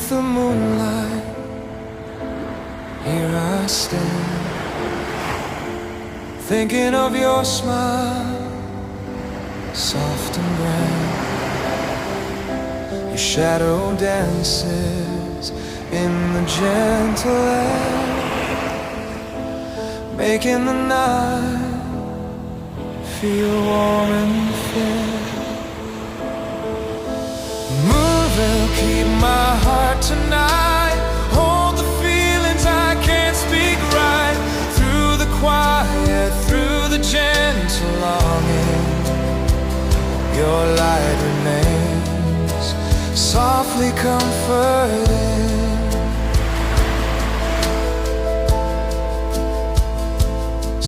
the moonlight, here I stand, thinking of your smile, soft and grand. Your shadow dances in the gentle air, making the night feel warm and fair. Moon will keep my heart tonight, hold the feelings I can't speak right. Through the quiet, through the gentle longing, your light remains softly comforting.